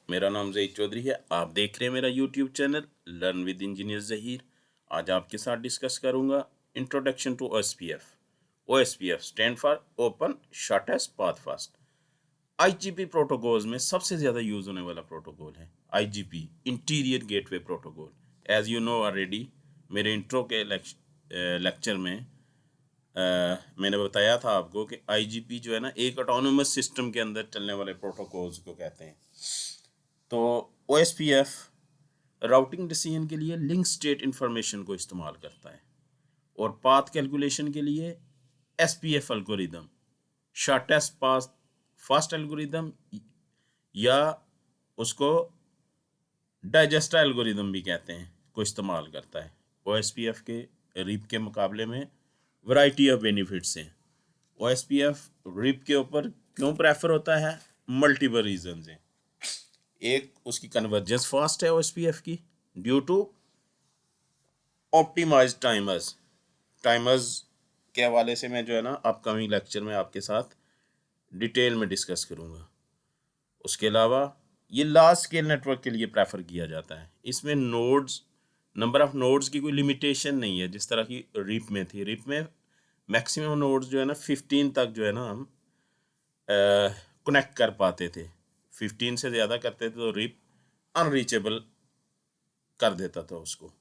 मेरा नाम ज़हीर चौधरी है। आप देख रहे हैं मेरा YouTube channel learn with engineer Zaheer. आज आपके साथ डिस्कस करूंगा introduction to OSPF। OSPF stand for open shortest path fast. IGP protocols में सबसे ज़्यादा यूज़ होने वाला प्रोटोकॉल है IGP, interior gateway protocol. As you know already, मेरे इंट्रो के लेक्चर में मैंने बताया था आपको कि IGP जो है ना, एक ऑटोनोमस सिस्टम के अंदर चलने वाले प्रोटोकॉल्स को कहते हैं। तो OSPF राउटिंग डिसीजन के लिए लिंक स्टेट इंफॉर्मेशन को इस्तेमाल करता है और पाथ कैलकुलेशन के लिए SPF algorithm, shortest path fast algorithm, या उसको डाइजेस्टर एल्गोरिदम भी कहते हैं, को इस्तेमाल करता है। OSPF के रिप के मुकाबले में वैरायटी ऑफ बेनिफिट्स हैं। OSPF रिप के ऊपर क्यों प्रेफर होता है? मल्टीपल रीजंस हैं। एक, उसकी कन्वर्जेंस फास्ट है OSPF की, ड्यू टू ऑप्टिमाइज टाइमर्स के हवाले से मैं जो है ना अपकमिंग लेक्चर में आपके साथ डिटेल में डिस्कस करूँगा। उसके अलावा ये लार्ज स्केल नेटवर्क के लिए प्रेफर किया जाता है। इसमें नोड्स, नंबर ऑफ नोड्स की कोई लिमिटेशन नहीं है जिस तरह की रिप में थी। रिप में मैक्सिमम नोड्स जो है ना 15 तक जो है ना हम कनेक्ट कर पाते थे। 15 से ज़्यादा करते थे तो रिप अनरीचेबल कर देता था उसको।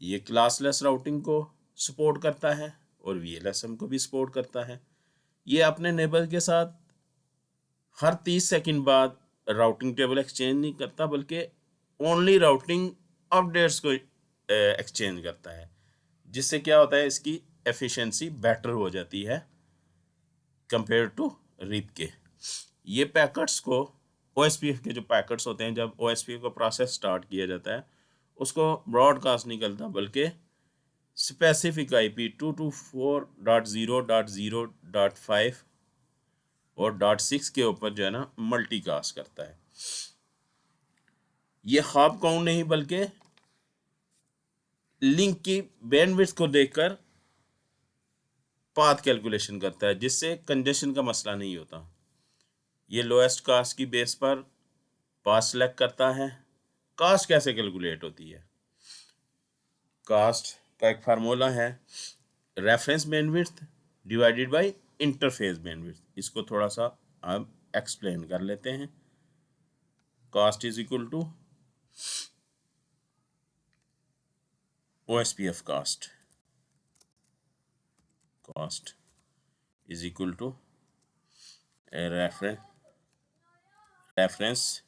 ये क्लासलेस राउटिंग को सपोर्ट करता है और VLSM को भी सपोर्ट करता है। ये अपने नेबर के साथ हर 30 सेकंड बाद राउटिंग टेबल एक्सचेंज नहीं करता, बल्कि ओनली राउटिंग अपडेट्स को एक्सचेंज करता है, जिससे क्या होता है, इसकी एफिशिएंसी बेटर हो जाती है कंपेयर टू रिप के। ये पैकेट्स को OSPF के जो पैकेट्स होते हैं, जब OSPF का प्रोसेस स्टार्ट किया जाता है उसको ब्रॉडकास्ट नहीं करता, बल्कि स्पेसिफिक IP 224.0.0.5 और .6 के ऊपर जो है ना मल्टीकास्ट करता है। ये हॉप काउंट नहीं बल्कि लिंक की बैंडविड्थ को देखकर पाथ कैलकुलेशन करता है, जिससे कंजेशन का मसला नहीं होता। ये लोएस्ट कास्ट की बेस पर पाथ सेलेक्ट करता है। कास्ट कैसे कैलकुलेट होती है? कास्ट का एक फार्मूला है reference bandwidth divided by interface bandwidth. इसको थोड़ा सा अब एक्सप्लेन कर लेते हैं। Cost is equal to OSPF cost is equal to reference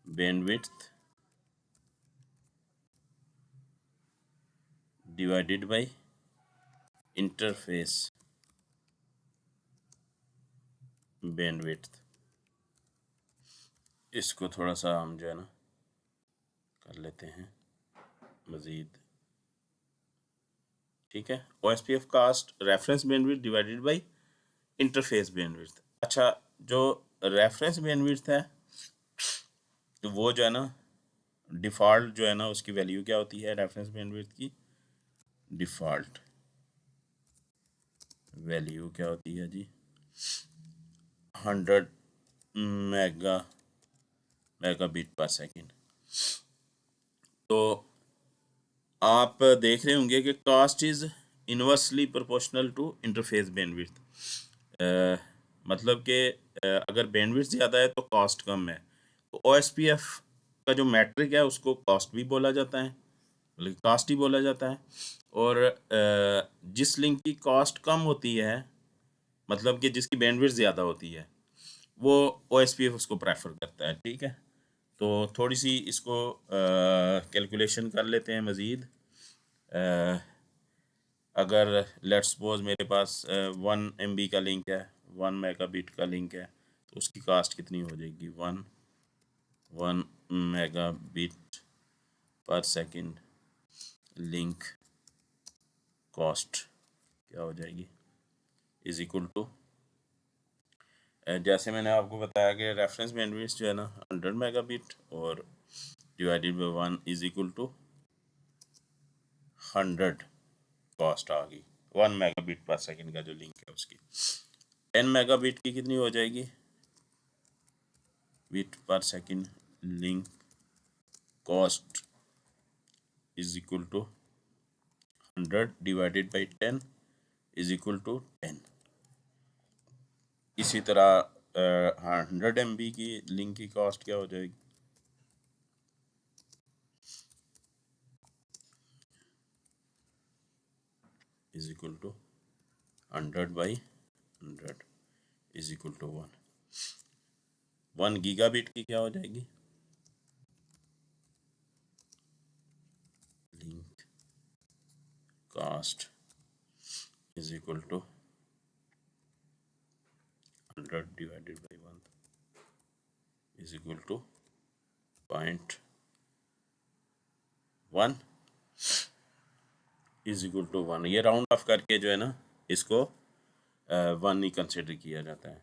bandwidth divided by interface bandwidth. इसको थोड़ा सा हम जो है ना कर लेते हैं मज़ीद। ठीक है, OSPF cost reference bandwidth divided by interface bandwidth. अच्छा, जो रेफरेंस बैंडविड्थ है तो वो जो है ना डिफ़ॉल्ट जो है ना उसकी वैल्यू क्या होती है? रेफरेंस बैंडविड्थ की डिफ़ॉल्ट वैल्यू क्या होती है जी? 100 मेगाबिट पर सेकेंड। तो आप देख रहे होंगे कि cost is inversely proportional to interface bandwidth. मतलब कि अगर बैंडविड्थ ज़्यादा है तो कॉस्ट कम है। तो OSPF का जो मैट्रिक है उसको कॉस्ट भी बोला जाता है, बल्कि कास्ट ही बोला जाता है। और जिस लिंक की कॉस्ट कम होती है, मतलब कि जिसकी बैंडविड्थ ज़्यादा होती है, वो OSPF उसको प्रेफर करता है। ठीक है, तो थोड़ी सी इसको कैलकुलेशन कर लेते हैं मज़ीद। अगर लेट्स सपोज मेरे पास 1 MB का लिंक है, 1 मेगाबिट का लिंक है, तो उसकी कास्ट कितनी हो जाएगी? 1 मेगाबिट पर सेकंड लिंक कॉस्ट क्या हो जाएगी? इज इक्वल टू, जैसे मैंने आपको बताया कि रेफरेंस बैंडविड्थ जो है ना 100 मेगाबिट और divided by 1 is equal to 100 cost आ गई। 1 मेगाबिट पर सेकंड का जो लिंक है उसकी 10 मेगाबिट की कितनी हो जाएगी bit per second? Link cost is equal to 100 divided by 10 is equal to 10। इसी तरह 100 MB की लिंक की कॉस्ट क्या हो जाएगी, is equal to 100/100 is equal to 1 gigabit की क्या हो जाएगी, link cost is equal to 100 divided by 1 is equal to 0.1 is equal to 1। ये राउंड ऑफ करके जो है ना इसको 1 ही कंसिडर किया जाता है।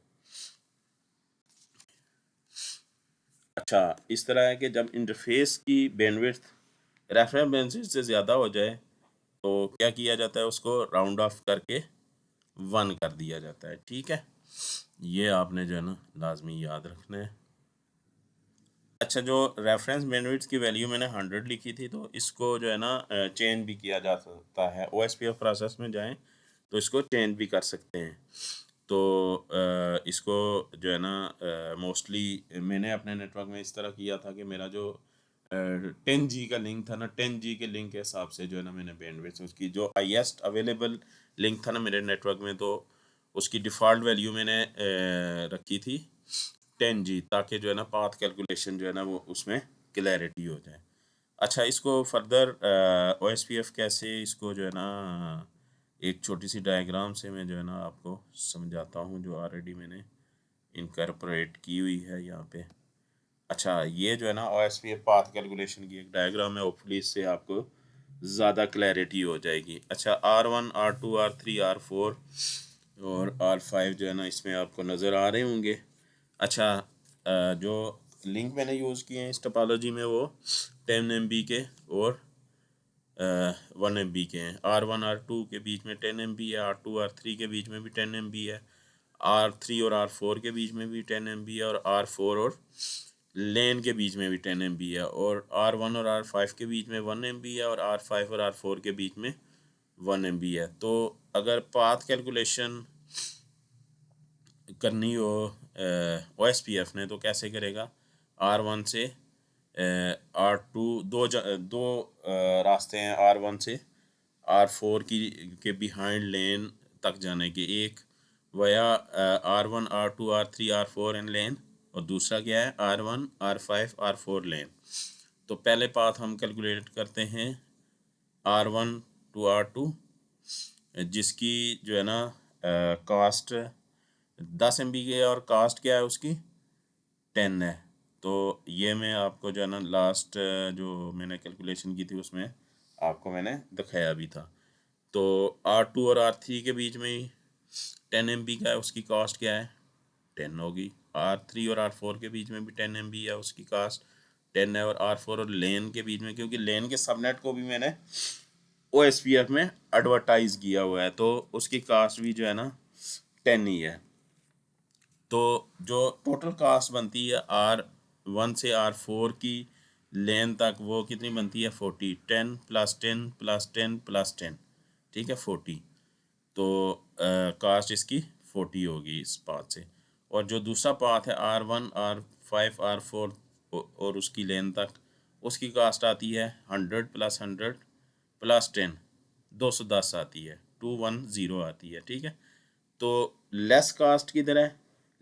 अच्छा, इस तरह है कि जब इंटरफेस की बैंडविड्थ रेफरेंस बैंडविड्थ से ज़्यादा हो जाए तो क्या किया जाता है, उसको राउंड ऑफ करके 1 कर दिया जाता है। ठीक है, ये आपने जो है ना लाजमी याद रखना है। अच्छा, जो रेफरेंस बैंडविड्थ की वैल्यू मैंने 100 लिखी थी, तो इसको जो है ना चेंज भी किया जा सकता है। OSPF प्रोसेस में जाएं तो इसको चेंज भी कर सकते हैं। तो इसको जो है ना मोस्टली मैंने अपने नेटवर्क में इस तरह किया था कि मेरा जो 10G का लिंक था ना, 10G के लिंक के हिसाब से जो है ना मैंने बैंडविड्थ उसकी जो हाईएस्ट अवेलेबल लिंक था ना मेरे नेटवर्क में, तो उसकी डिफ़ॉल्ट वैल्यू मैंने रखी थी 10G, ताकि जो है ना पाथ कैलकुलेशन जो है ना वो उसमें क्लैरिटी हो जाए। अच्छा, इसको फर्दर OSPF कैसे इसको जो है ना एक छोटी सी डायग्राम से मैं जो है ना आपको समझाता हूँ, जो ऑलरेडी मैंने इनकॉर्पोरेट की हुई है यहाँ पे। अच्छा, ये जो है ना OSPF पाथ कैलकुलेशन की एक डायग्राम है, होपफुली इससे आपको ज़्यादा क्लैरिटी हो जाएगी। अच्छा, R1 R2 R3 R4 और R5 जो है ना इसमें आपको नज़र आ रहे होंगे। अच्छा, जो लिंक मैंने यूज़ किए हैं इस टोपोलॉजी में वो 10 MB के और 1 MB के हैं। R1 R2 के बीच में 10 MB है, R2 R3 के बीच में भी 10 MB है, R3 और R4 के बीच में भी 10 MB है, और R4 और लेन के बीच में भी 10 MB है, और R1 और R5 के बीच में 1 MB है, और R5 और R4 के बीच में 1 MB है। तो अगर पाथ कैलकुलेशन करनी हो OSPF ने तो कैसे करेगा, R1 से R2 दो रास्ते हैं R1 से R4 के बिहाइंड लेन तक जाने के, एक वया R1 R2 R3 R4 and लेन, और दूसरा क्या है R1 R5 R4 लेन। तो पहले पाथ हम कैलकुलेट करते हैं R1 टू R2, जिसकी जो है ना कास्ट 10 MB की है और कास्ट क्या है उसकी 10 है। तो ये मैं आपको जो है ना लास्ट जो मैंने कैलकुलेशन की थी उसमें आपको मैंने दिखाया भी था। तो R2 और R3 के बीच में ही 10 MB का है, उसकी कास्ट क्या है 10 होगी। R3 और R4 के बीच में भी 10 MB है, उसकी कास्ट 10 है। और R4 और लेन के बीच में, क्योंकि लेन के सबनेट को भी मैंने OSPF में एडवर्टाइज किया हुआ है, तो उसकी कास्ट भी जो है ना 10 ही है। तो जो टोटल कास्ट बनती है R1 से R4 की लेन तक, वो कितनी बनती है 40, 10 + 10 + 10 + 10, ठीक है 40। तो कास्ट इसकी 40 होगी इस पाथ से। और जो दूसरा पाथ है R1 R5 R4 और उसकी लेन तक, उसकी कास्ट आती है 100 + 100 + 10, 210 आती है, 210 आती है। ठीक है, तो लेस कास्ट की तरह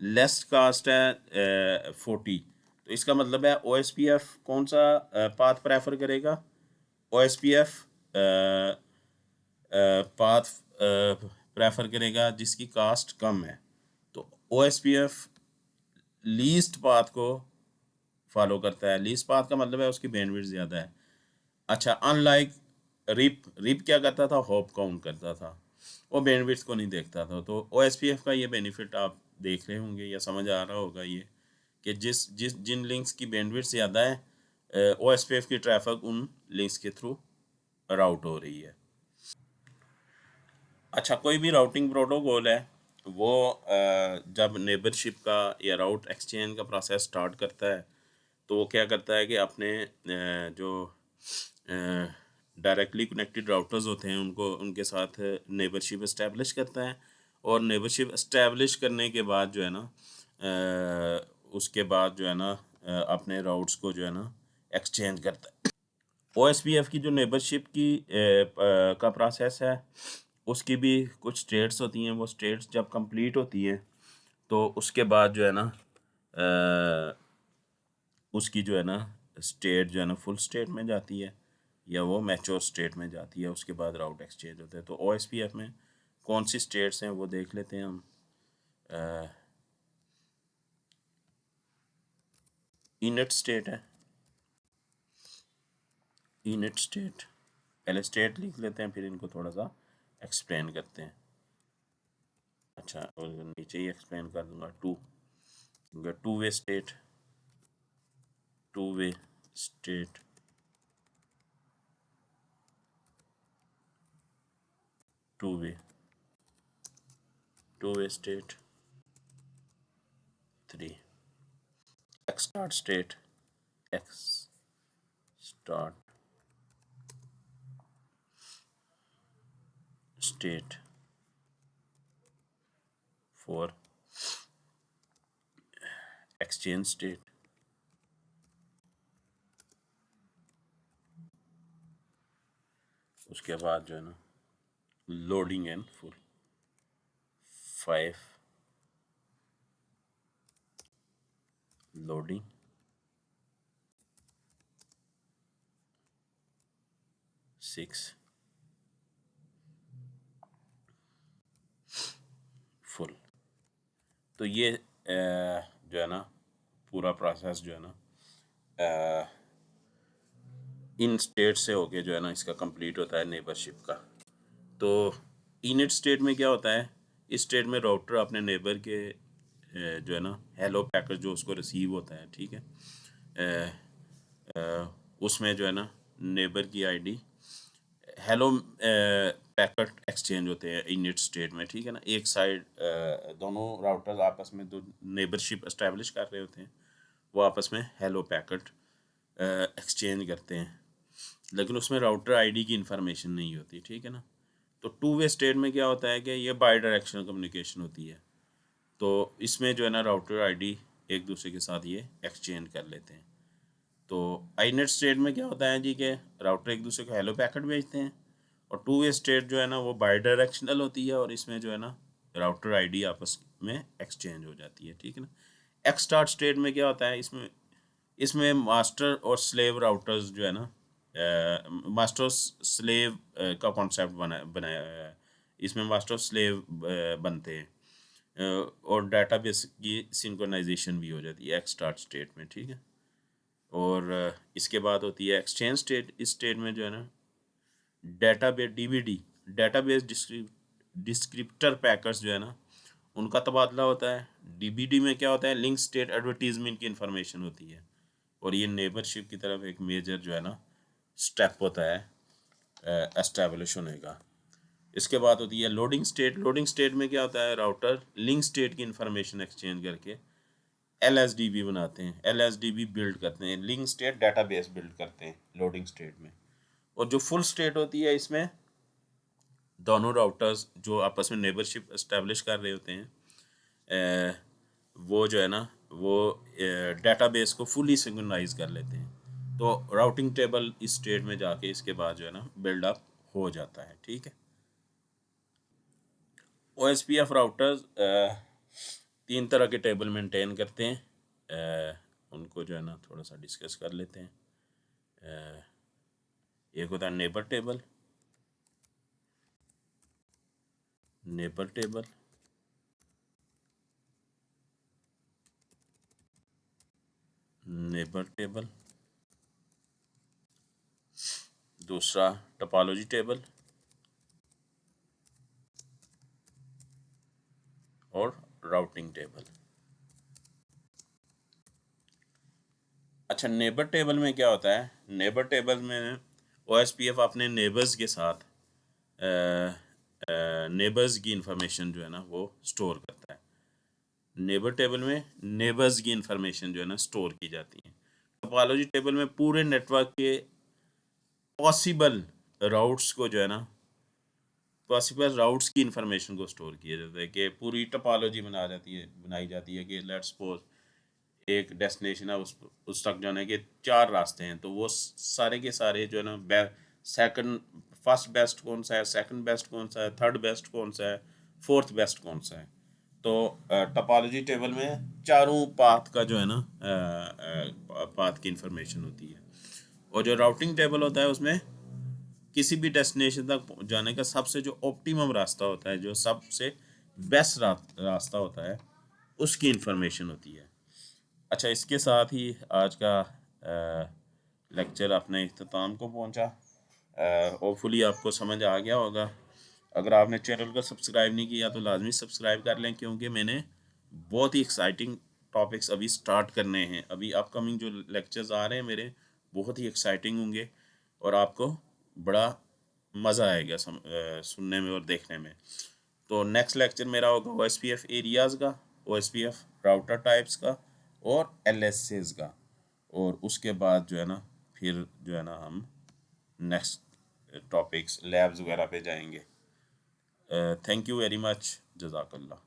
लेस कास्ट है 40। तो इसका मतलब है OSPF कौन सा पाथ प्रेफर करेगा, OSPF पाथ प्रेफर करेगा जिसकी कास्ट कम है। तो OSPF लीस्ट पाथ को फॉलो करता है। लीस्ट पाथ का मतलब है उसकी बैंडविड्थ ज़्यादा है। अच्छा, अनलाइक रिप क्या करता था, होप काउंट करता था, वो बैंडविड्थ को नहीं देखता था। तो OSPF का ये बेनिफिट आप देख रहे होंगे या समझ आ रहा होगा ये, कि जिन लिंक्स की बैंडविड्थ ज़्यादा है OSPF की ट्रैफिक उन लिंक्स के थ्रू राउट हो रही है। अच्छा, कोई भी राउटिंग प्रोटोकॉल है वो जब नेबरशिप का या राउट एक्सचेंज का प्रोसेस स्टार्ट करता है तो वो क्या करता है कि अपने जो डायरेक्टली कनेक्टेड राउटर्स होते हैं उनको उनके साथ नेबरशिप इस्टेब्लिश करता है, और नेबरशिप इस्टेब्लिश करने के बाद जो है ना उसके बाद जो है ना अपने राउट्स को जो है ना एक्सचेंज करता है। OSPF की जो नेबरशिप की का प्रोसेस है, उसकी भी कुछ स्टेट्स होती हैं। वो स्टेट्स जब कंप्लीट होती हैं तो उसके बाद जो है ना उसकी जो है ना स्टेट जो है ना फुल स्टेट में जाती है या वो मैच्योर स्टेट में जाती है। उसके बाद राउट एक्सचेंज होते हैं। तो OSPF में कौन सी स्टेट्स हैं वो देख लेते हैं हम। इनिट स्टेट है, इनिट स्टेट। पहले स्टेट लिख लेते हैं, फिर इनको थोड़ा सा एक्सप्लेन करते हैं। अच्छा, और नीचे ही एक्सप्लेन कर दूंगा। Two way state, two way state, two way, two way state 3। X start state, x start state 4। Exchange state, उसके बाद जो है ना loading and full 5। Loading 6, full. तो ये जो है ना पूरा प्रोसेस जो है ना इन स्टेट से होके जो है ना इसका कंप्लीट होता है नेबरशिप का। तो इनिट स्टेट में क्या होता है, इस स्टेट में राउटर अपने नेबर के जो है ना हेलो पैकेट जो उसको रिसीव होता है, ठीक है, उसमें जो है ना नेबर की आईडी हेलो पैकेट एक्सचेंज होते हैं इनिट स्टेट में, ठीक है ना। एक साइड दोनों राउटर्स आपस में जो नेबरशिप एस्टेब्लिश कर रहे होते हैं वो आपस में हेलो पैकेट एक्सचेंज करते हैं, लेकिन उसमें राउटर आईडी की इंफॉर्मेशन नहीं होती, ठीक है ना। तो टू वे स्टेट में क्या होता है कि ये बाई डायरेक्शनल कम्युनिकेशन होती है। तो इसमें जो है ना राउटर आईडी एक दूसरे के साथ ये एक्सचेंज कर लेते हैं। तो आईनेट स्टेट में क्या होता है जी कि राउटर एक दूसरे को हेलो पैकेट भेजते हैं, और टू वे स्टेट जो है ना वो बाई डायरेक्शनल होती है, और इसमें जो है ना राउटर आईडी आपस में एक्सचेंज हो जाती है, ठीक है ना। एक्स स्टार्ट स्टेट में क्या होता है, इसमें इसमें मास्टर और स्लेव राउटर्स जो है ना मास्टर स्लेव का कॉन्सेप्ट बनाया है। इसमें मास्टर स्लेव बनते हैं, और डाटाबेस की सिंक्रोनाइजेशन भी हो जाती है एक्स स्टार्ट स्टेट में, ठीक है। और इसके बाद होती है एक्सचेंज स्टेट। इस स्टेट में जो है ना database DBD database descriptor packets जो है ना उनका तबादला होता है। डीबीडी में क्या होता है, लिंक स्टेट एडवर्टीजमेंट की इंफॉर्मेशन होती है, और ये नेबरशिप की तरफ एक मेजर जो है ना स्टेप होता है एस्टेब्लिश होने का। इसके बाद होती है लोडिंग स्टेट। लोडिंग स्टेट में क्या होता है, राउटर लिंक स्टेट की इंफॉर्मेशन एक्सचेंज करके LSDB बनाते हैं, LSDB बिल्ड करते हैं, लिंक स्टेट डेटाबेस बिल्ड करते हैं लोडिंग स्टेट में। और जो फुल स्टेट होती है, इसमें दोनों राउटर्स जो आपस में नेबरशिप एस्टेब्लिश कर रहे होते हैं वो जो है ना वो डेटाबेस को फुली सिंक्रोनाइज कर लेते हैं। तो राउटिंग टेबल इस स्टेट में जाके इसके बाद जो है ना बिल्डअप हो जाता है, ठीक है। OSPF राउटर्स 3 तरह के टेबल मेंटेन करते हैं। उनको जो है ना थोड़ा सा डिस्कस कर लेते हैं। एक होता है neighbour table, neighbour table, neighbour table. दूसरा टोपोलॉजी टेबल, और राउटिंग टेबल। अच्छा, नेबर टेबल में क्या होता है, नेबर टेबल में OSPF अपने नेबर्स के साथ नेबर्स की इंफॉर्मेशन जो है ना वो स्टोर करता है। नेबर टेबल में नेबर्स की इंफॉर्मेशन जो है ना स्टोर की जाती है। टोपोलॉजी टेबल में पूरे नेटवर्क के पॉसिबल राउट्स को जो है ना, पॉसिबल राउट्स की इंफॉर्मेशन को स्टोर किया जाता है कि पूरी टोपोलॉजी बनाई जाती है कि लेट्स सपोज एक डेस्टिनेशन है, उस तक जाने के 4 रास्ते हैं, तो वो सारे के सारे जो है ना, सेकंड फर्स्ट बेस्ट कौन सा है, सेकंड बेस्ट कौन सा है, थर्ड बेस्ट कौन सा है, फोर्थ बेस्ट कौन सा है। तो टोपोलॉजी टेबल में चारों पाथ का जो है ना, पाथ की इंफॉर्मेशन होती है। और जो राउटिंग टेबल होता है उसमें किसी भी डेस्टिनेशन तक जाने का सबसे जो ऑप्टिमम रास्ता होता है, जो सबसे बेस्ट रास्ता होता है, उसकी इंफॉर्मेशन होती है। अच्छा, इसके साथ ही आज का लेक्चर अपने इख्तिताम को पहुंचा। होपफुली आपको समझ आ गया होगा। अगर आपने चैनल को सब्सक्राइब नहीं किया तो लाजमी सब्सक्राइब कर लें, क्योंकि मैंने बहुत ही एक्साइटिंग टॉपिक्स अभी स्टार्ट करने हैं। अभी अपकमिंग जो लेक्चर्स आ रहे हैं मेरे, बहुत ही एक्साइटिंग होंगे और आपको बड़ा मज़ा आएगा सुनने में और देखने में। तो नेक्स्ट लेक्चर मेरा होगा OSPF एरियाज़ का, OSPF राउटर टाइप्स का और LSAs का। और उसके बाद जो है ना, फिर जो है ना, हम नेक्स्ट टॉपिक्स लैब्स वगैरह पे जाएंगे। Thank you very much. जज़ाकल्लाह।